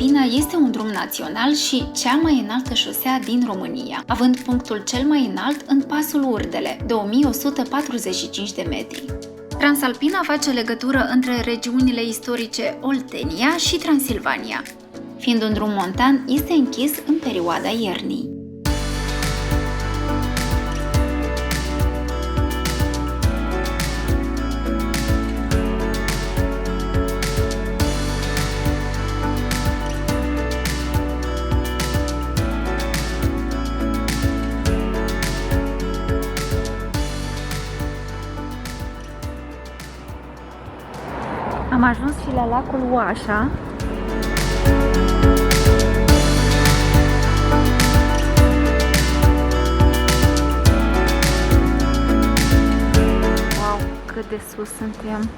Transalpina este un drum național și cea mai înaltă șosea din România, având punctul cel mai înalt în pasul Urdele, 2145 de metri. Transalpina face legătură între regiunile istorice Oltenia și Transilvania. Fiind un drum montan, este închis în perioada iernii. Am ajuns și la lacul Oașa. Wow, cât de sus suntem!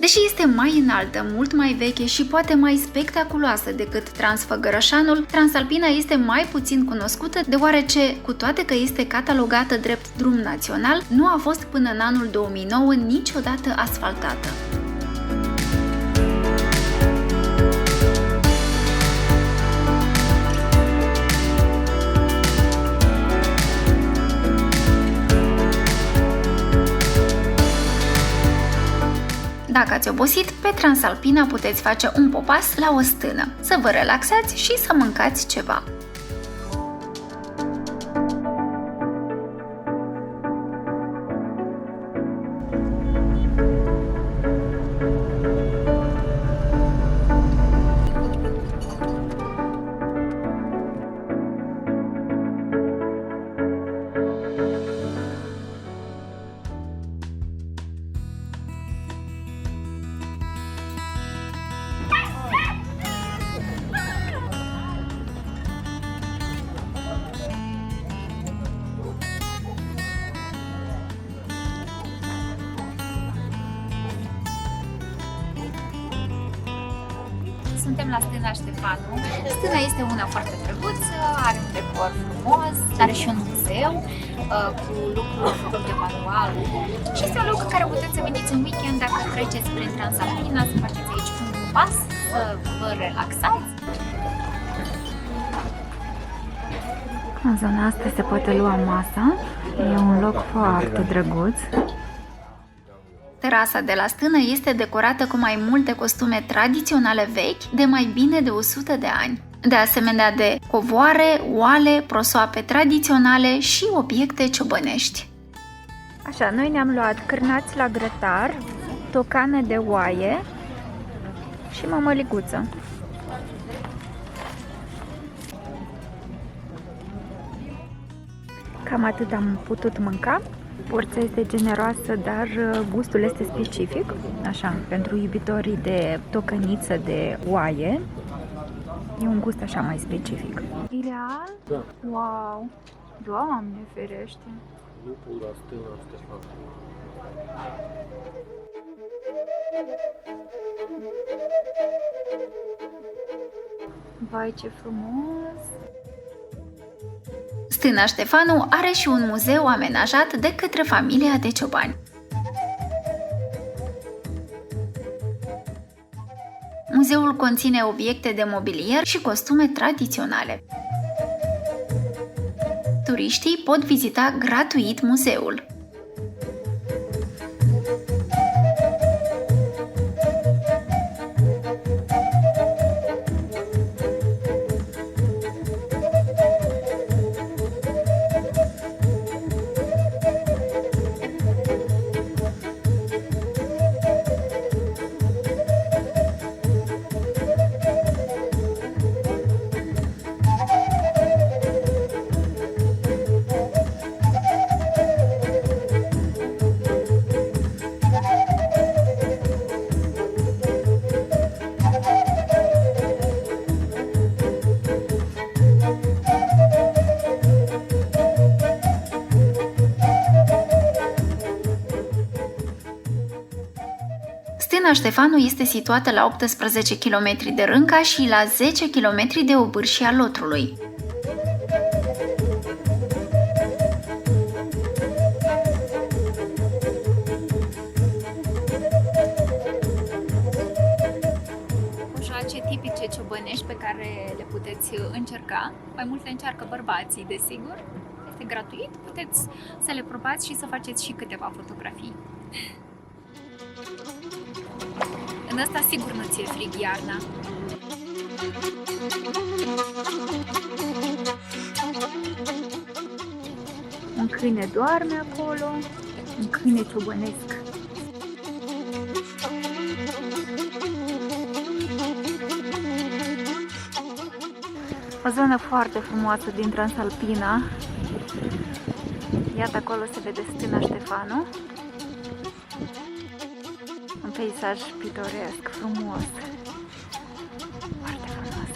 Deși este mai înaltă, mult mai veche și poate mai spectaculoasă decât Transfăgărășanul, Transalpina este mai puțin cunoscută deoarece, cu toate că este catalogată drept drum național, nu a fost până în anul 2009 niciodată asfaltată. Dacă ați obosit, pe Transalpina puteți face un popas la o stână, să vă relaxați și să mâncați ceva. Suntem la Stâna Ștefanu. Stâna este una foarte drăguță, are un decor frumos, are și un muzeu cu lucruri făcute manual. Și este un lucru care puteți să veniți în weekend dacă treceți prin Transalpina, să faceți aici un pas, să vă relaxați. În zona asta se poate lua masa, e un loc foarte drăguț. Terasa de la Stână este decorată cu mai multe costume tradiționale vechi de mai bine de 100 de ani. De asemenea de covoare, oale, prosoape tradiționale și obiecte ciobănești. Așa, noi ne-am luat cârnați la grătar, tocane de oaie și mămăliguță. Cam atât am putut mânca. Porția este generoasă, dar gustul este specific, așa, pentru iubitorii de tocăniță de oaie. E un gust așa mai specific. Ideal? Da. Wow! Doamne ferește! Lupul la Stâna Ștefanu. Vai, ce frumos! Stâna Ștefanu are și un muzeu amenajat de către familia de ciobani. Muzeul conține obiecte de mobilier și costume tradiționale. Turiștii pot vizita gratuit muzeul. Stâna Ștefanu este situată la 18 km de Rânca și la 10 km de Obârșia Lotrului. Joace tipice ciobănești pe care le puteți încerca. Mai mult le încearcă bărbații, desigur. Este gratuit, puteți să le probați și să faceți și câteva fotografii. În asta sigur nu ți-e frig iarna. Un câine doarme acolo, un câine ciobănesc. O zonă foarte frumoasă din Transalpina. Iată, acolo se vede Stâna Ștefanu. Un peisaj pitoresc, frumos. Foarte frumos.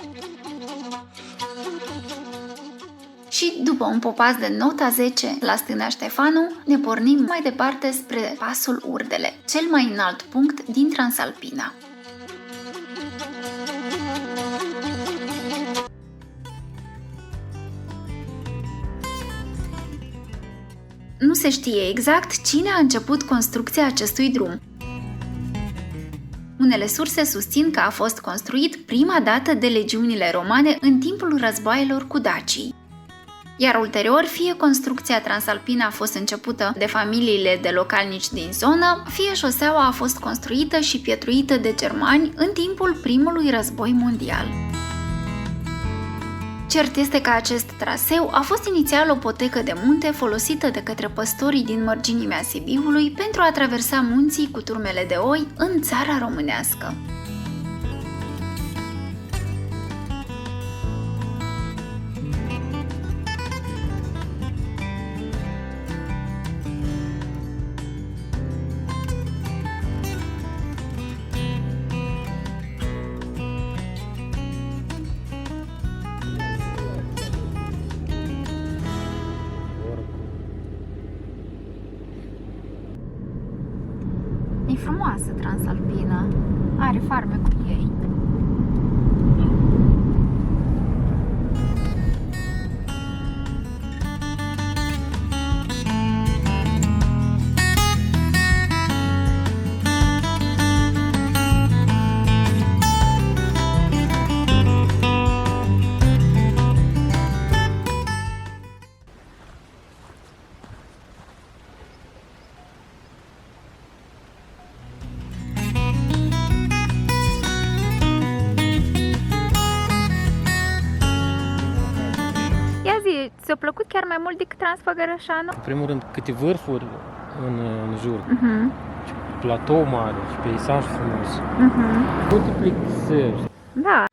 Și după un popas de nota 10 la Stâna Ștefanu, ne pornim mai departe spre Pasul Urdele, cel mai înalt punct din Transalpina. Nu se știe exact cine a început construcția acestui drum. Unele surse susțin că a fost construit prima dată de legiunile romane în timpul războaielor cu dacii. Iar ulterior, fie construcția transalpină a fost începută de familiile de localnici din zonă, fie șoseaua a fost construită și pietruită de germani în timpul primului război mondial. Cert este că acest traseu a fost inițial o potecă de munte folosită de către păstorii din mărginimea Sibiului pentru a traversa munții cu turmele de oi în țara românească. E frumoasă Transalpina, are farmecul ei. Ți-a plăcut chiar mai mult decât Transfăgărășanu? În primul rând, câte vârfuri în jur. Platou mare și peisaj frumos. Nu te plictisești. Da.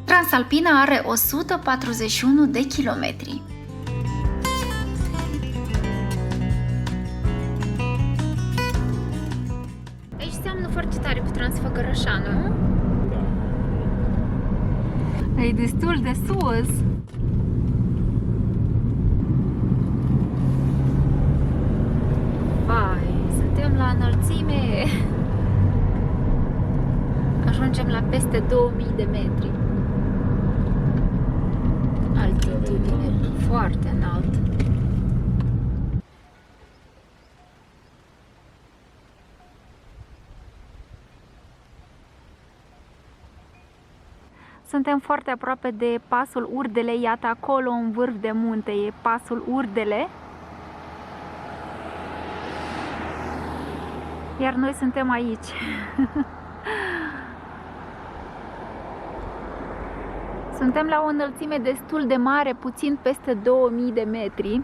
Transalpina are 141 de kilometri. Foarte tare cu Transfăgărășanu. Da. E destul de sus. Vai, suntem la înălțime. Ajungem la peste 2000 de metri. Altitudine, foarte înalt. Suntem foarte aproape de Pasul Urdele, iată acolo în vârf de munte e Pasul Urdele. Iar noi suntem aici. Suntem la o înălțime destul de mare, puțin peste 2000 de metri.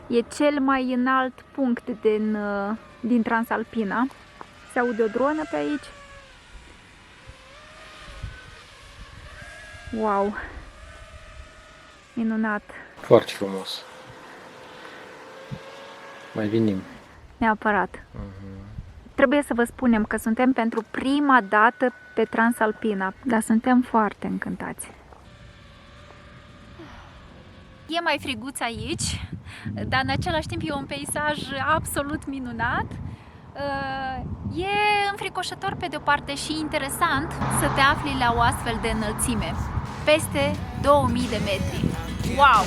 E cel mai înalt punct din Transalpina. Se aude o dronă pe aici. Wow! Minunat! Foarte frumos. Mai venim. Neapărat. Trebuie să vă spunem că suntem pentru prima dată pe Transalpina, dar suntem foarte încântați. E mai friguț aici, dar în același timp e un peisaj absolut minunat. E înfricoșător pe de-o parte și interesant să te afli la o astfel de înălțime, peste 2000 de metri. Wow!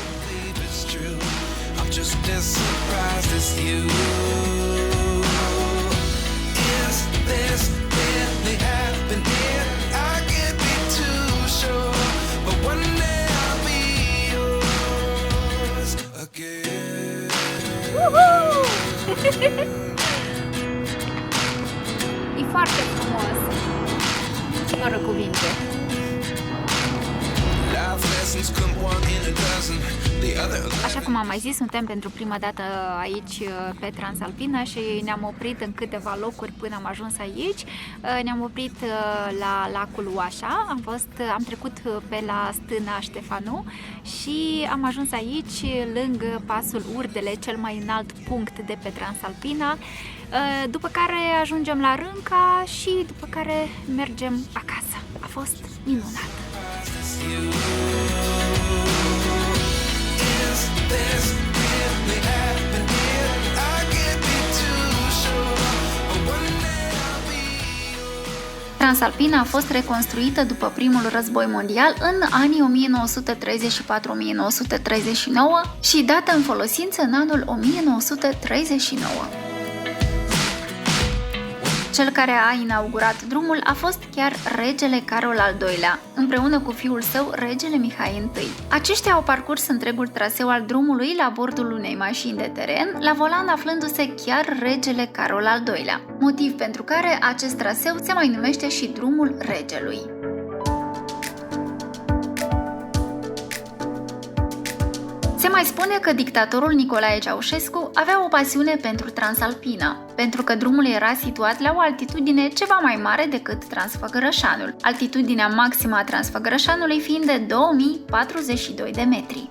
E foarte frumos, fără cuvinte. Așa cum am mai zis, suntem pentru prima dată aici pe Transalpina și ne-am oprit în câteva locuri până am ajuns aici. Ne-am oprit la lacul Oașa, am trecut pe la Stâna Ștefanu și am ajuns aici lângă pasul Urdele, cel mai înalt punct de pe Transalpina, după care ajungem la Rânca și după care mergem acasă. A fost minunat! Transalpina a fost reconstruită după primul război mondial în anii 1934-1939 și dată în folosință în anul 1939. Cel care a inaugurat drumul a fost chiar regele Carol al II-lea, împreună cu fiul său, regele Mihai I. Aceștia au parcurs întregul traseu al drumului la bordul unei mașini de teren, la volan aflându-se chiar regele Carol al II-lea, motiv pentru care acest traseu se mai numește și drumul regelui. Se mai spune că dictatorul Nicolae Ceaușescu avea o pasiune pentru Transalpina, pentru că drumul era situat la o altitudine ceva mai mare decât Transfăgărășanul, altitudinea maximă a Transfăgărășanului fiind de 2042 de metri.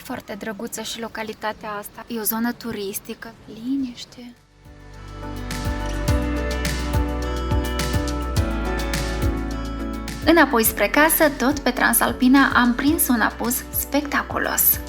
Foarte drăguță și localitatea asta. E o zonă turistică. Liniște. Înapoi spre casă, tot pe Transalpina, am prins un apus spectaculos.